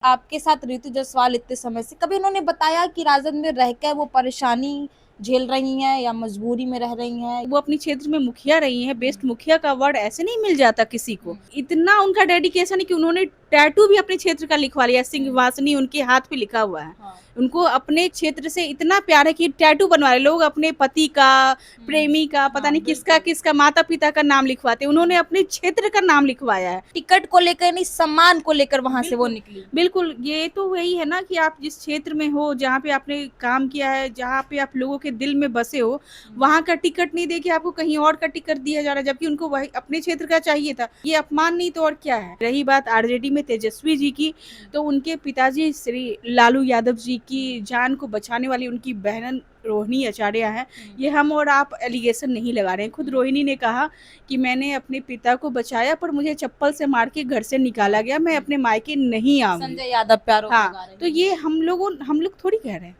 आपके साथ ऋतु जायसवाल इतने समय से, कभी उन्होंने बताया कि राजद में रहकर वो परेशानी झेल रही हैं या मजबूरी में रह रही हैं? वो अपनी क्षेत्र में मुखिया रही हैं, बेस्ट मुखिया का अवार्ड ऐसे नहीं मिल जाता किसी को। इतना उनका डेडिकेशन है कि उन्होंने टैटू भी अपने क्षेत्र का लिखवा लिया, सिंहवासिनी उनके हाथ पे लिखा हुआ है। हाँ। उनको अपने क्षेत्र से इतना प्यार है कि टैटू बनवा रहे लोग, अपने पति का, प्रेमी का, पता नहीं किसका किसका, माता पिता का नाम लिखवाते, उन्होंने अपने क्षेत्र का नाम लिखवाया है। टिकट को लेकर नहीं, सम्मान को लेकर वहां से वो निकली। बिल्कुल, ये तो वही है ना कि आप जिस क्षेत्र में हो, जहाँ पे आपने काम किया है, जहाँ पे आप लोगों के दिल में बसे हो, वहाँ का टिकट नहीं दे के आपको कहीं और का टिकट दिया जा रहा है, जबकि उनको वही अपने क्षेत्र का चाहिए था। ये अपमान नहीं तो और क्या है। रही बात आरजेडी में तेजस्वी जी की, तो उनके पिताजी श्री लालू यादव जी की जान को बचाने वाली उनकी बहन रोहिणी आचार्य है। ये हम और आप एलिगेशन नहीं लगा रहे हैं। खुद रोहिणी ने कहा कि मैंने अपने पिता को बचाया पर मुझे चप्पल से मार के घर से निकाला गया, मैं अपने मायके नहीं आऊंगी। संजय यादव पे आरोप लगा हाँ, रहे तो हैं। ये हम लोग थोड़ी कह रहे हैं,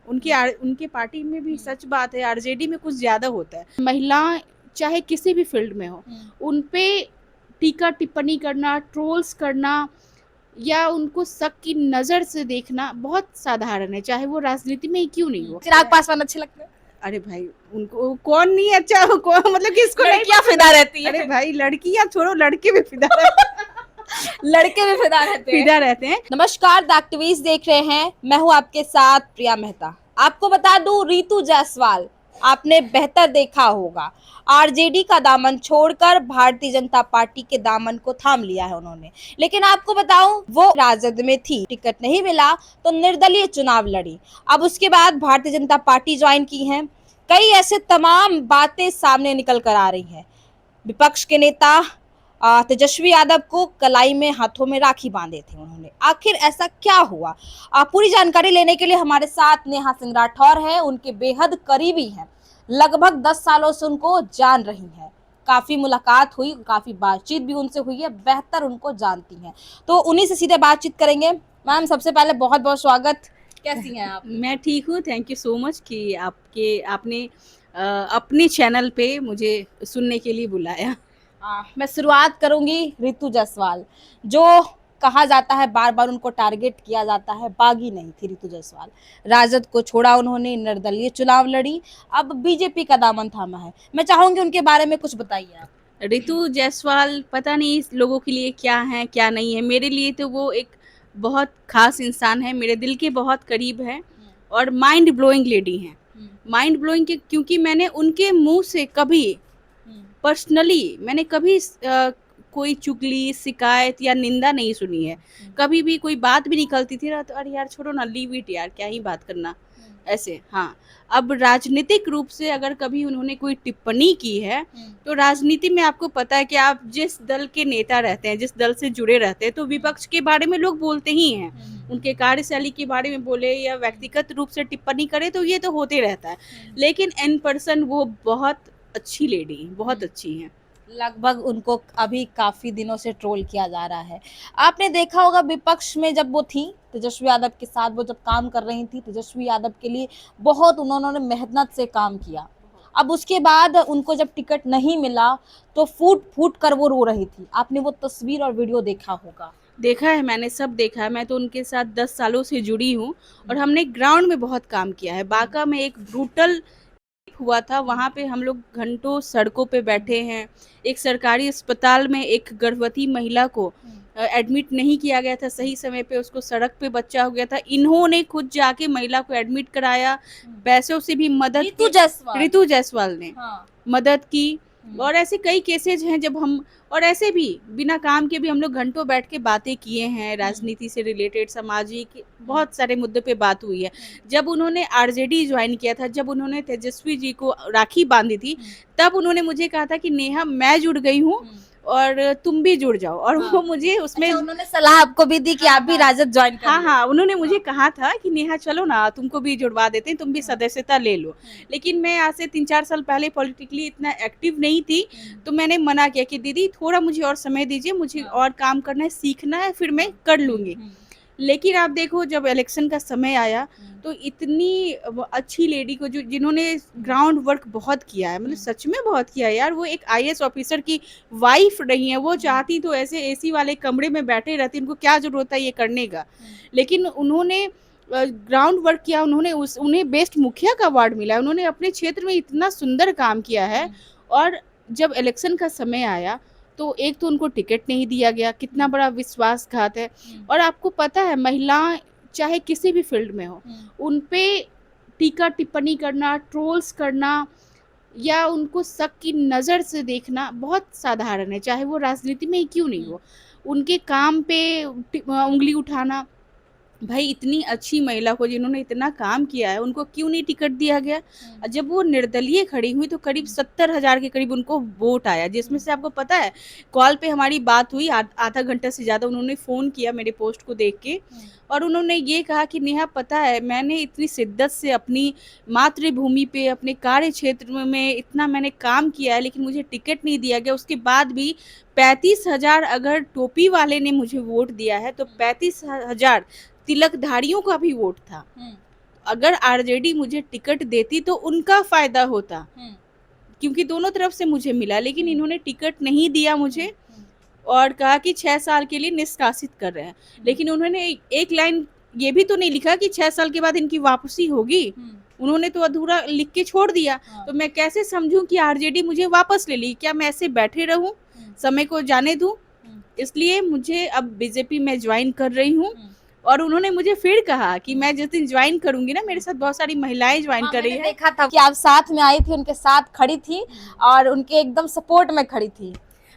उनके पार्टी में भी सच बात है, आरजेडी में कुछ ज्यादा होता है। महिला चाहे किसी भी फील्ड में हो, उनपे टीका टिप्पणी करना, ट्रोल्स करना या उनको शक की नजर से देखना बहुत साधारण है, चाहे वो राजनीति में ही क्यों नहीं हो। चिराग पासवान अच्छे लगते हैं? अरे भाई, उनको कौन नहीं अच्छा हो, कौन मतलब किसको नहीं लड़कियां फिदा रहती है। अरे भाई, लड़कियां छोड़ो, लड़के भी फिदा रहते लड़के भी फिदा रहते हैं। फिदा रहते हैं। नमस्कार, द एक्टिविस्ट देख रहे हैं, मैं हूं आपके साथ प्रिया मेहता। आपको बता दूं, ऋतु जायसवाल आपने बेहतर देखा होगा, आरजेडी का दामन छोड़कर भारतीय जनता पार्टी के दामन को थाम लिया है उन्होंने। लेकिन आपको बताऊं, वो राजद में थी, टिकट नहीं मिला तो निर्दलीय चुनाव लड़ी। अब उसके बाद भारतीय जनता पार्टी ज्वाइन की है। कई ऐसे तमाम बातें सामने निकल कर आ रही हैं। विपक्ष के नेता तेजस्वी यादव को कलाई में हाथों में राखी बांधे थे उन्होंने। आखिर ऐसा क्या हुआ? पूरी जानकारी लेने के लिए हमारे साथ नेहा सिंह राठौर है, उनके बेहद करीबी हैं, लगभग 10 सालों से उनको जान रही हैं। काफी मुलाकात हुई, काफी बातचीत भी उनसे हुई है, बेहतर उनको जानती हैं। तो उन्हीं से सीधे बातचीत करेंगे। मैम, सबसे पहले बहुत बहुत स्वागत। कैसी हैं आप? मैं ठीक हूँ, थैंक यू सो मच कि आपने अपने चैनल पे मुझे सुनने के लिए बुलाया। मैं शुरुआत करूंगी ऋतु जायसवाल, जो कहा जाता है, बार बार उनको टारगेट किया जाता है, बागी नहीं थी ऋतु जायसवाल। राजद को छोड़ा उन्होंने, निर्दलीय चुनाव लड़ी, अब बीजेपी का दामन थामा है। मैं चाहूंगी उनके बारे में कुछ बताइए आप। ऋतु जायसवाल पता नहीं इस लोगों के लिए क्या है क्या नहीं है, मेरे लिए तो वो एक बहुत खास इंसान है, मेरे दिल के बहुत करीब है और माइंड ब्लोइंग लेडी हैं। माइंड ब्लोइंग क्योंकि मैंने उनके मुंह से कभी पर्सनली मैंने कभी कोई चुगली, शिकायत या निंदा नहीं सुनी है। कभी भी कोई बात भी निकलती थी ना, तो अरे यार छोड़ो ना, लीव इट यार, क्या ही बात करना, ऐसे। हाँ, अब राजनीतिक रूप से अगर कभी उन्होंने कोई टिप्पणी की है, तो राजनीति में आपको पता है कि आप जिस दल के नेता रहते हैं, जिस दल से जुड़े रहते हैं, तो विपक्ष के बारे में लोग बोलते ही हैं। उनके कार्यशैली के बारे में बोले या व्यक्तिगत रूप से टिप्पणी करे, तो ये तो होते रहता है। लेकिन इन पर्सन वो बहुत अच्छी लेडी, बहुत अच्छी हैं। लगभग उनको अभी काफी दिनों से ट्रोल किया जा रहा है। आपने देखा होगा, विपक्ष में जब वो थी तेजस्वी यादव के साथ, वो जब काम कर रही थी, तेजस्वी यादव के लिए बहुत उन्होंने मेहनत से काम किया। अब उसके बाद उनको जब टिकट नहीं मिला तो फूट फूट कर वो रो रही थी। आपने वो तस्वीर और वीडियो देखा होगा। देखा है, मैंने सब देखा है। मैं तो उनके साथ 10 सालों से जुड़ी हूँ और हमने ग्राउंड में बहुत काम किया है। बांका में एक ब्रूटल हुआ था, वहाँ पे हम लोग घंटों सड़कों पे बैठे हैं। एक सरकारी अस्पताल में एक गर्भवती महिला को एडमिट नहीं किया गया था सही समय पे, उसको सड़क पे बच्चा हो गया था। इन्होंने खुद जाके महिला को एडमिट कराया, पैसों से भी मदद की, ऋतु जायसवाल ने मदद की। और ऐसे कई केसेज हैं जब हम, और ऐसे भी बिना काम के भी हम लोग घंटों बैठ के बातें किए हैं, राजनीति से रिलेटेड, सामाजिक बहुत सारे मुद्दे पे बात हुई है। जब उन्होंने आरजेडी ज्वाइन किया था, जब उन्होंने तेजस्वी जी को राखी बांधी थी, तब उन्होंने मुझे कहा था कि नेहा, मैं जुड़ गई हूँ और तुम भी जुड़ जाओ। और वो मुझे उसमें उन्होंने सलाह आपको भी दी कि आप भी राजद ज्वाइन कर हाँ हाँ, उन्होंने मुझे कहा था कि नेहा चलो ना, तुमको भी जुड़वा देते हैं, तुम भी सदस्यता ले लो। लेकिन मैं आज से 3-4 साल पहले पॉलिटिकली इतना एक्टिव नहीं थी, तो मैंने मना किया कि दीदी थोड़ा मुझे और समय दीजिए, मुझे और काम करना है, सीखना है, फिर मैं कर लूंगी। लेकिन आप देखो जब इलेक्शन का समय आया तो इतनी अच्छी लेडी को जो जिन्होंने ग्राउंड वर्क बहुत किया है, मतलब सच में बहुत किया है यार। वो एक आईएएस ऑफिसर की वाइफ रही है, वो चाहती तो ऐसे एसी वाले कमरे में बैठे रहती, उनको क्या जरूरत है ये करने का। लेकिन उन्होंने ग्राउंड वर्क किया, उन्होंने उन्हें बेस्ट मुखिया का अवार्ड मिला है, उन्होंने अपने क्षेत्र में इतना सुंदर काम किया है। और जब इलेक्शन का समय आया तो एक तो उनको टिकट नहीं दिया गया, कितना बड़ा विश्वासघात है। और आपको पता है महिलाएं चाहे किसी भी फील्ड में हो, उन पे टीका टिप्पणी करना, ट्रोल्स करना या उनको शक की नज़र से देखना बहुत साधारण है, चाहे वो राजनीति में ही क्यों नहीं हो। उनके काम पे उंगली उठाना, भाई इतनी अच्छी महिला को जिन्होंने इतना काम किया है उनको क्यों नहीं टिकट दिया गया। जब वो निर्दलीय खड़ी हुई तो करीब 70,000 के करीब उनको वोट आया, जिसमें से आपको पता है कॉल पे हमारी बात हुई, आधा घंटा से ज़्यादा उन्होंने फ़ोन किया मेरे पोस्ट को देख के। और उन्होंने ये कहा कि नेहा पता है मैंने इतनी शिद्दत से अपनी मातृभूमि पे अपने कार्य क्षेत्र में इतना मैंने काम किया है, लेकिन मुझे टिकट नहीं दिया गया। उसके बाद भी 35,000 अगर टोपी वाले ने मुझे वोट दिया है तो 35,000 तिलकधारियों का भी वोट था। अगर आरजेडी मुझे टिकट देती तो उनका फायदा होता, क्योंकि दोनों तरफ से मुझे मिला। लेकिन इन्होंने टिकट नहीं दिया मुझे और कहा कि 6 साल के लिए निष्कासित कर रहे हैं। लेकिन उन्होंने एक लाइन ये भी तो नहीं लिखा कि 6 साल के बाद इनकी वापसी होगी। उन्होंने तो अधूरा लिख के छोड़ दिया। तो मैं कैसे समझूं कि आरजेडी मुझे वापस ले ली? क्या मैं ऐसे बैठे रहूं, समय को जाने दूं? इसलिए मुझे अब बीजेपी में ज्वाइन कर रही हूं। और उन्होंने मुझे फिर कहा कि मैं जिस दिन ज्वाइन करूंगी ना, मेरे साथ बहुत सारी महिलाएं ज्वाइन कर रही मैंने है। देखा था कि आप साथ में आई थी, उनके साथ खड़ी थी और उनके एकदम सपोर्ट में खड़ी थी।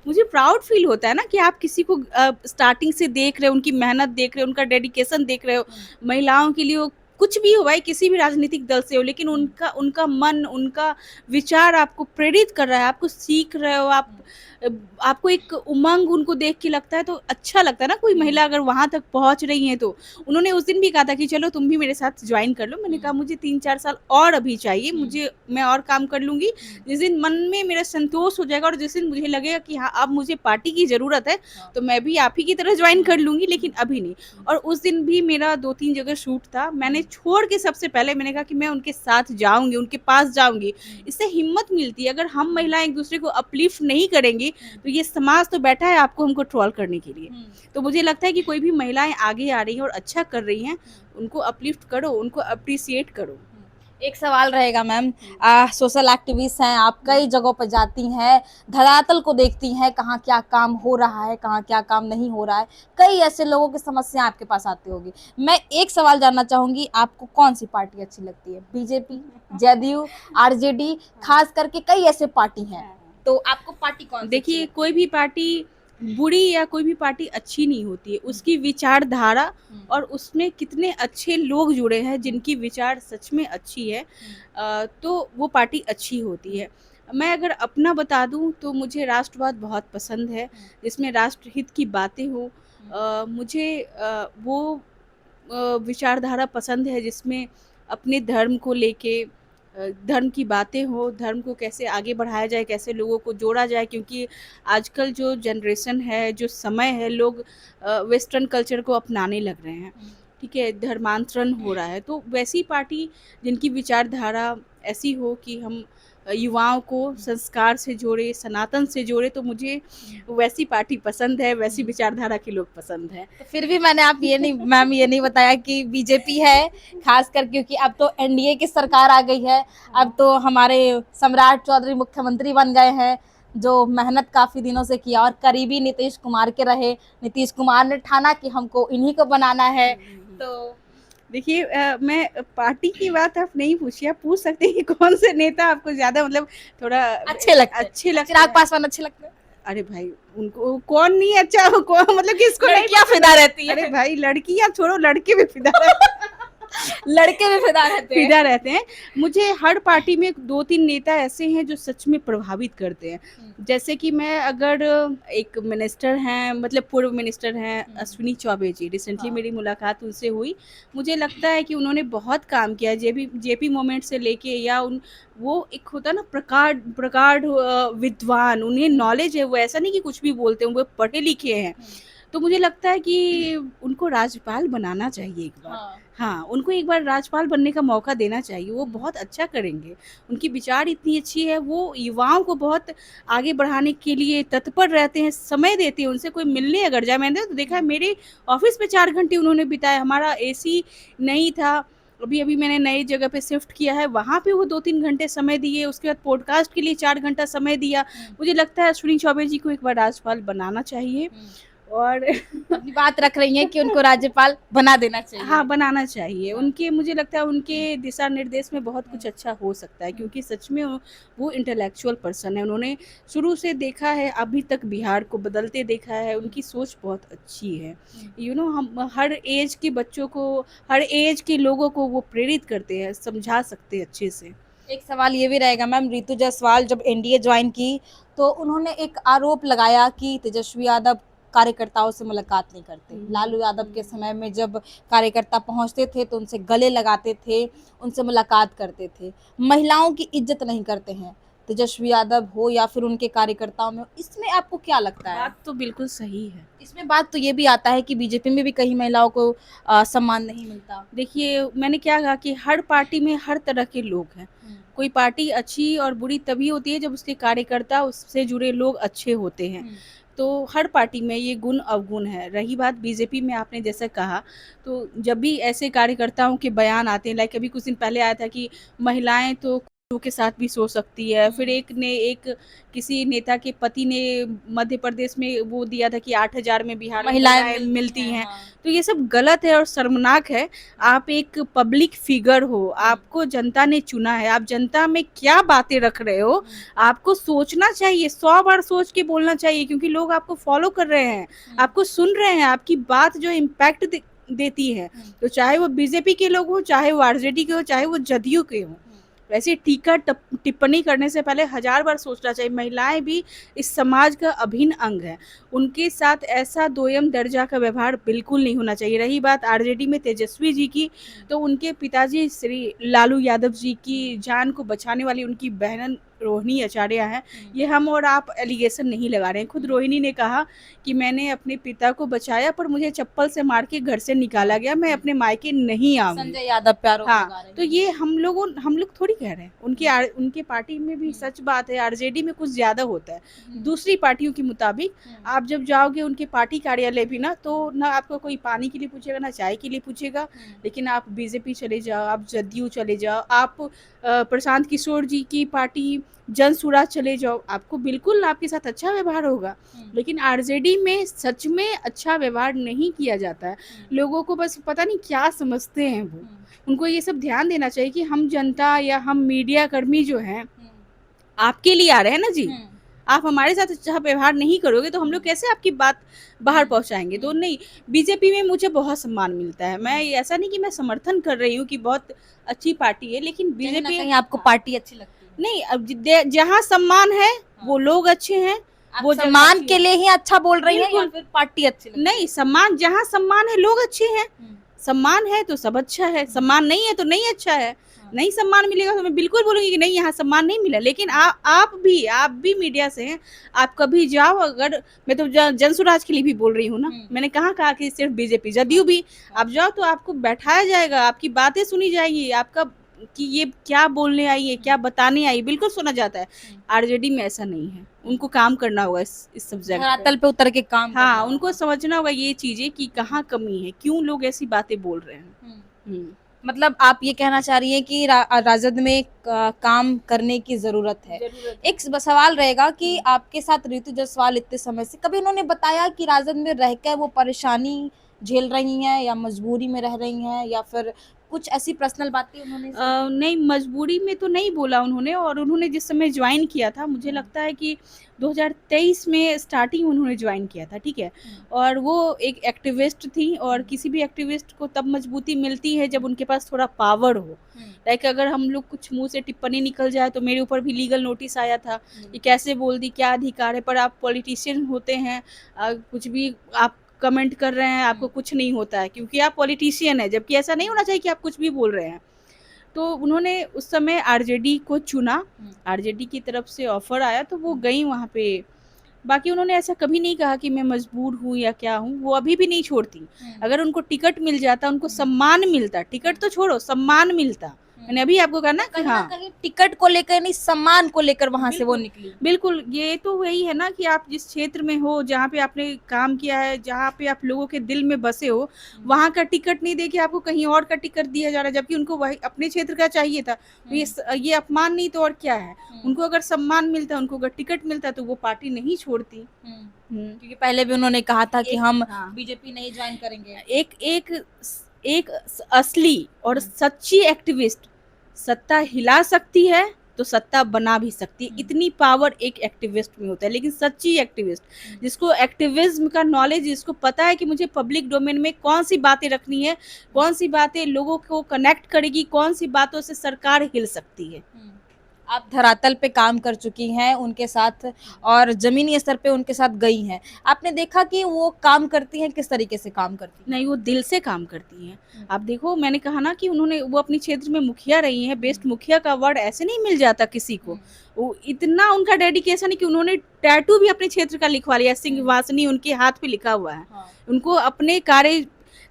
मुझे प्राउड फील होता है ना कि आप किसी को स्टार्टिंग से देख रहे हो, उनकी मेहनत देख रहे हो, उनका डेडिकेशन देख रहे हो। महिलाओं के लिए वो कुछ भी हो, भाई किसी भी राजनीतिक दल से हो, लेकिन उनका उनका मन, उनका विचार आपको प्रेरित कर रहा है, आपको सीख रहे हो, आपको एक उमंग उनको देख के लगता है तो अच्छा लगता है ना। कोई महिला अगर वहां तक पहुंच रही है तो उन्होंने उस दिन भी कहा था कि चलो तुम भी मेरे साथ ज्वाइन कर लो। मैंने कहा मुझे 3-4 साल और अभी चाहिए, मुझे मैं और काम कर लूंगी। जिस दिन मन में मेरा संतोष हो जाएगा और जिस दिन मुझे लगेगा कि हाँ अब मुझे पार्टी की जरूरत है तो मैं भी आप ही की तरह ज्वाइन कर लूंगी, लेकिन अभी नहीं। और उस दिन भी मेरा 2-3 जगह शूट था, मैंने छोड़ के सबसे पहले मैंने कहा कि मैं उनके साथ जाऊंगी, उनके पास जाऊंगी। इससे हिम्मत मिलती है। अगर हम महिलाएं एक दूसरे को अपलिफ्ट नहीं करेंगी तो ये समाज तो बैठा है आपको हमको ट्रोल करने के लिए। तो मुझे लगता है कि कोई भी महिलाएं आगे आ रही हैं और अच्छा कर रही हैं, उनको अपलिफ्ट करो, उनको अप्रिसिएट करो। एक सवाल रहेगा मैम, सोशल एक्टिविस्ट हैं आप, कई जगहों पर जाती हैं, धरातल को देखती हैं, कहाँ क्या काम हो रहा है, कहाँ क्या काम नहीं हो रहा है। कई ऐसे लोगों की समस्या आपके पास आती होगी। मैं एक सवाल जानना चाहूंगी, आपको कौन सी पार्टी अच्छी लगती है? बीजेपी, जदयू, आरजेडी, खास करके कई ऐसे पार्टी हैं, तो आपको पार्टी कौन सी? देखिए कोई भी पार्टी बुरी या कोई भी पार्टी अच्छी नहीं होती है, उसकी विचारधारा और उसमें कितने अच्छे लोग जुड़े हैं जिनकी विचार सच में अच्छी है, तो वो पार्टी अच्छी होती है। मैं अगर अपना बता दूं तो मुझे राष्ट्रवाद बहुत पसंद है, जिसमें राष्ट्रहित की बातें हो। मुझे वो विचारधारा पसंद है जिसमें अपने धर्म को लेके धर्म की बातें हो, धर्म को कैसे आगे बढ़ाया जाए, कैसे लोगों को जोड़ा जाए। क्योंकि आजकल जो जनरेशन है, जो समय है, लोग वेस्टर्न कल्चर को अपनाने लग रहे हैं, ठीक है, धर्मांतरण हो रहा है। तो वैसी पार्टी जिनकी विचारधारा ऐसी हो कि हम युवाओं को संस्कार से जोड़े, सनातन से जोड़े, तो मुझे वैसी पार्टी पसंद है, वैसी विचारधारा के लोग पसंद हैं। तो फिर भी मैंने आप ये नहीं मैम ये नहीं बताया कि बीजेपी है, खासकर क्योंकि अब तो एनडीए की सरकार आ गई है। अब तो हमारे सम्राट चौधरी मुख्यमंत्री बन गए हैं, जो मेहनत काफ़ी दिनों से किया और करीबी नीतीश कुमार के रहे। नीतीश कुमार ने ठाना कि हमको इन्हीं को बनाना है। तो देखिए मैं पार्टी की बात आप नहीं पूछिए, आप पूछ सकते हैं कि कौन से नेता आपको ज़्यादा मतलब थोड़ा अच्छे लगते हैं। अच्छे लगते चिराग हैं। पासवान अच्छे लगते हैं। अरे भाई उनको कौन नहीं अच्छा, कौन मतलब किसको नहीं लड़कियां पसंद? फिदा रहती है। अरे भाई लड़कियां छोड़ो, लड़के भी फिदा रहते लड़के भी फिदा रहते हैं। फिदा रहते हैं। मुझे हर पार्टी में 2-3 नेता ऐसे हैं जो सच में प्रभावित करते हैं। जैसे कि मैं अगर एक मिनिस्टर हैं, मतलब पूर्व मिनिस्टर हैं अश्विनी चौबे जी, रिसेंटली मेरी मुलाकात उनसे हुई। मुझे लगता है कि उन्होंने बहुत काम किया, जेपी मोमेंट से लेके, या वो एक होता है ना प्रगाढ़ विद्वान, उन्हें नॉलेज है, वो ऐसा नहीं कि कुछ भी बोलते हैं, वो पढ़े लिखे हैं। तो मुझे लगता है कि उनको राज्यपाल बनाना चाहिए एक बार। हाँ। हाँ, उनको एक बार राज्यपाल बनने का मौका देना चाहिए, वो बहुत अच्छा करेंगे। उनकी विचार इतनी अच्छी है, वो युवाओं को बहुत आगे बढ़ाने के लिए तत्पर रहते हैं, समय देते हैं। उनसे कोई मिलने अगर जाए, मैंने तो देखा है मेरे ऑफ़िस में 4 घंटे उन्होंने बिताए, हमारा एसी नहीं था। अभी-अभी मैंने नई जगह पे शिफ्ट किया है, वहाँ पे वो 2-3 घंटे समय दिए, उसके बाद पॉडकास्ट के लिए 4 घंटा समय दिया। मुझे लगता है अश्विनी चौबे जी को एक बार राज्यपाल बनाना चाहिए और अपनी बात रख रही हैं कि उनको राज्यपाल बना देना चाहिए। हाँ, बनाना चाहिए। हाँ। उनके मुझे लगता है उनके दिशा निर्देश में बहुत कुछ अच्छा हो सकता है, क्योंकि सच में वो इंटेलेक्चुअल पर्सन है। उन्होंने शुरू से देखा है, अभी तक बिहार को बदलते देखा है, उनकी सोच बहुत अच्छी है। हम हर ऐज के बच्चों को, हर ऐज के लोगों को वो प्रेरित करते हैं, समझा सकते हैं अच्छे से। एक सवाल ये भी रहेगा मैम, ऋतु जायसवाल जब एनडीए ज्वाइन की तो उन्होंने एक आरोप लगाया कि तेजस्वी यादव कार्यकर्ताओं से मुलाकात नहीं करते। लालू यादव के समय में जब कार्यकर्ता पहुंचते थे तो उनसे गले लगाते थे, उनसे मुलाकात करते थे। महिलाओं की इज्जत नहीं करते हैं, तेजस्वी यादव हो या फिर उनके कार्यकर्ताओं में। इसमें आपको क्या लगता है? बात तो बिल्कुल सही है। इसमें बात तो ये भी आता है कि बीजेपी में भी कई महिलाओं को सम्मान नहीं मिलता। देखिए, मैंने क्या कहा कि हर पार्टी में हर तरह के लोग हैं। कोई पार्टी अच्छी और बुरी तभी होती है जब उसके कार्यकर्ता, उससे जुड़े लोग अच्छे होते हैं। तो हर पार्टी में ये गुण अवगुण है। रही बात बीजेपी में, आपने जैसे कहा, तो जब भी ऐसे कार्यकर्ताओं के बयान आते हैं, लाइक अभी कुछ दिन पहले आया था कि महिलाएं तो कुत्तों के साथ भी सो सकती है। फिर एक किसी नेता के पति ने मध्य प्रदेश में वो दिया था कि 8,000 में बिहार में महिलाएं मिलती हैं। हाँ। तो ये सब गलत है और शर्मनाक है। आप एक पब्लिक फिगर हो, आपको जनता ने चुना है, आप जनता में क्या बातें रख रहे हो, आपको सोचना चाहिए, 100 बार सोच के बोलना चाहिए, क्योंकि लोग आपको फॉलो कर रहे हैं, आपको सुन रहे हैं, आपकी बात जो इम्पैक्ट देती है। तो चाहे वो बीजेपी के लोग हो, चाहे वो आरजेडी के हो, चाहे वो जदयू के हो, वैसे टीका टिप्पणी करने से पहले 1000 बार सोचना चाहिए। महिलाएं भी इस समाज का अभिन्न अंग है, उनके साथ ऐसा दोयम दर्जा का व्यवहार बिल्कुल नहीं होना चाहिए। रही बात आरजेडी में तेजस्वी जी की, तो उनके पिताजी श्री लालू यादव जी की जान को बचाने वाली उनकी बहन रोहिणी आचार्य है। ये हम और आप एलिगेशन नहीं लगा रहे हैं। खुद रोहिणी ने कहा कि मैंने अपने पिता को बचाया, पर मुझे चप्पल से मार के घर से निकाला गया, मैं अपने मायके नहीं आऊंगी। संजय यादव पे आरोप लगा रहे हाँ, हैं। तो ये हम लोग थोड़ी कह रहे हैं, उनके पार्टी में भी सच बात है, आरजेडी में कुछ ज्यादा होता है। दूसरी पार्टियों के मुताबिक आप जब जाओगे उनके पार्टी कार्यालय भी ना, तो ना आपको कोई पानी के लिए पूछेगा, ना चाय के लिए पूछेगा। लेकिन आप बीजेपी चले जाओ, आप जदयू चले जाओ, आप प्रशांत किशोर जी की पार्टी जन सुराज चले जाओ, आपको बिल्कुल आपके साथ अच्छा व्यवहार होगा। लेकिन आरजेडी में सच में अच्छा व्यवहार नहीं किया जाता है। लोगों को बस पता नहीं क्या समझते हैं वो। उनको ये सब ध्यान देना चाहिए कि हम जनता या हम मीडिया कर्मी जो हैं, आपके लिए आ रहे हैं ना जी। आप हमारे साथ अच्छा व्यवहार नहीं करोगे तो हम लोग कैसे आपकी बात बाहर पहुंचाएंगे। तो नहीं, बीजेपी में मुझे बहुत सम्मान मिलता है। मैं ऐसा नहीं कि मैं समर्थन कर रही हूँ कि बहुत अच्छी पार्टी है, लेकिन बीजेपी कहीं आपको पार्टी अच्छी लगती है? नहीं, अब जहाँ सम्मान है वो लोग अच्छे हैं, आप वो जगह सम्मान अच्छी के है। लिए ही अच्छा बोल रही हैं या बिल्कुल। फिर पार्टी अच्छी लगती है? नहीं, सम्मान, जहाँ सम्मान है लोग अच्छे हैं। सम्मान है तो सब अच्छा है, सम्मान नहीं है तो नहीं अच्छा है। नहीं सम्मान मिलेगा तो मैं बिल्कुल बोलूंगी कि नहीं, यहाँ सम्मान नहीं मिला। लेकिन आप भी मीडिया से हैं, आप कभी जाओ, अगर मैं तो जन सुराज के लिए भी बोल रही हूँ ना, मैंने कहा कि सिर्फ बीजेपी, जदयू भी आप जाओ तो आपको बैठाया जाएगा, आपकी बातें सुनी जाएगी, आपका कि ये क्या बोलने आई है, क्या बताने आई, बिल्कुल सुना जाता है। आरजेडी में ऐसा नहीं है, उनको काम करना होगा इस सब्जेक्ट धरातल पे उतर के काम करना हाँ, होगा। उनको समझना होगा ये चीजें कि कहाँ कमी है, क्यों लोग ऐसी बातें बोल रहे हैं। मतलब आप ये कहना चाह रही हैं कि राजद में काम करने की जरूरत है। एक सवाल रहेगा कि आपके साथ ऋतु जायसवाल इतने समय से, कभी उन्होंने बताया कि राजद में रहकर वो परेशानी झेल रही हैं या मजबूरी में रह रही हैं, या फिर कुछ ऐसी पर्सनल बातें उन्होंने नहीं, मजबूरी में तो नहीं बोला उन्होंने। और उन्होंने जिस समय ज्वाइन किया था, मुझे लगता है कि 2023 में स्टार्टिंग उन्होंने ज्वाइन किया था, ठीक है। और वो एक एक्टिविस्ट थी, और किसी भी एक्टिविस्ट को तब मजबूती मिलती है जब उनके पास थोड़ा पावर हो। लाइक अगर हम लोग कुछ मुंह से टिप्पणी निकल जाए, तो मेरे ऊपर भी लीगल नोटिस आया था कि कैसे बोल दी, क्या अधिकार है। पर आप पॉलिटिशियन होते हैं, कुछ भी आप कमेंट कर रहे हैं, आपको कुछ नहीं होता है, क्योंकि आप पॉलिटिशियन है। जबकि ऐसा नहीं होना चाहिए कि आप कुछ भी बोल रहे हैं। तो उन्होंने उस समय आरजेडी को चुना, आरजेडी की तरफ से ऑफर आया, तो वो गई वहाँ पे बाकी उन्होंने ऐसा कभी नहीं कहा कि मैं मजबूर हूँ या क्या हूँ, वो अभी भी नहीं छोड़ती। अगर उनको टिकट मिल जाता, उनको सम्मान मिलता, टिकट तो छोड़ो सम्मान मिलता, मैंने अभी आपको कहा ना कि कहीं ना हाँ कहीं टिकट को लेकर नहीं, सम्मान को लेकर वहां से वो बिल्कुल, निकली। बिल्कुल, ये तो वही है ना कि आप जिस क्षेत्र में हो, जहाँ पे आपने काम किया है, जहाँ पे आप लोगों के दिल में बसे हो, वहाँ का टिकट नहीं देके आपको कहीं और का टिकट दिया जा रहा है, जबकि उनको वही अपने क्षेत्र का चाहिए था। तो ये अपमान नहीं तो और क्या है? उनको अगर सम्मान मिलता, उनको अगर टिकट मिलता तो वो पार्टी नहीं छोड़ती। क्योंकि पहले भी उन्होंने कहा था कि हम हाँ। बीजेपी नहीं ज्वाइन करेंगे। एक एक एक असली और सच्ची एक्टिविस्ट सत्ता हिला सकती है तो सत्ता बना भी सकती है, इतनी पावर एक एक्टिविस्ट में होता है। लेकिन सच्ची एक्टिविस्ट, जिसको एक्टिविज्म का नॉलेज, जिसको पता है कि मुझे पब्लिक डोमेन में कौन सी बातें रखनी है, कौन सी बातें लोगों को कनेक्ट करेगी, कौन सी बातों से सरकार हिल सकती है। आप धरातल पे काम कर चुकी हैं उनके साथ और जमीनी स्तर पे उनके साथ गई हैं। आपने देखा कि वो काम करती हैं, किस तरीके से काम करती हैं? नहीं, वो दिल से काम करती हैं। आप देखो, मैंने कहा ना कि उन्होंने वो अपने क्षेत्र में मुखिया रही हैं, बेस्ट मुखिया का अवार्ड ऐसे नहीं मिल जाता किसी को। वो इतना उनका डेडिकेशन है कि उन्होंने टैटू भी अपने क्षेत्र का लिखवा लिया, सिंहवासिनी उनके हाथ पे लिखा हुआ है। उनको अपने कार्य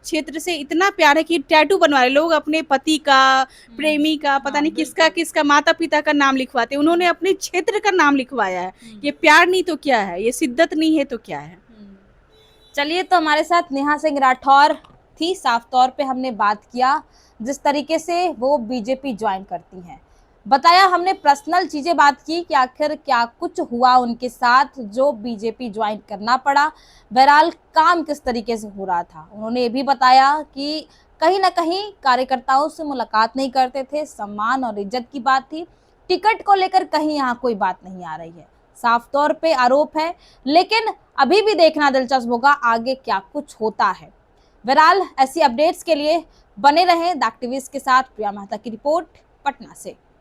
क्षेत्र से इतना प्यार है कि टैटू बनवा रहे लोग, अपने पति का, प्रेमी का, पता नहीं किसका किसका, माता पिता का नाम लिखवाते, उन्होंने अपने क्षेत्र का नाम लिखवाया है। ये प्यार नहीं तो क्या है, ये शिद्दत नहीं है तो क्या है। चलिए, तो हमारे साथ नेहा सिंह राठौर थी। साफ तौर पे हमने बात किया जिस तरीके से वो बीजेपी ज्वाइन करती हैं, बताया हमने, पर्सनल चीजें बात की कि आखिर क्या कुछ हुआ उनके साथ जो बीजेपी ज्वाइन करना पड़ा, बहरहाल काम किस तरीके से हो रहा था। उन्होंने ये भी बताया कि कहीं ना कहीं कार्यकर्ताओं से मुलाकात नहीं करते थे, सम्मान और इज्जत की बात थी, टिकट को लेकर कहीं यहाँ कोई बात नहीं आ रही है। साफ तौर पे आरोप है, लेकिन अभी भी देखना दिलचस्प होगा आगे क्या कुछ होता है। बहरहाल ऐसी अपडेट्स के लिए बने रहें द एक्टिविस्ट के साथ। प्रिया मेहता की रिपोर्ट पटना से।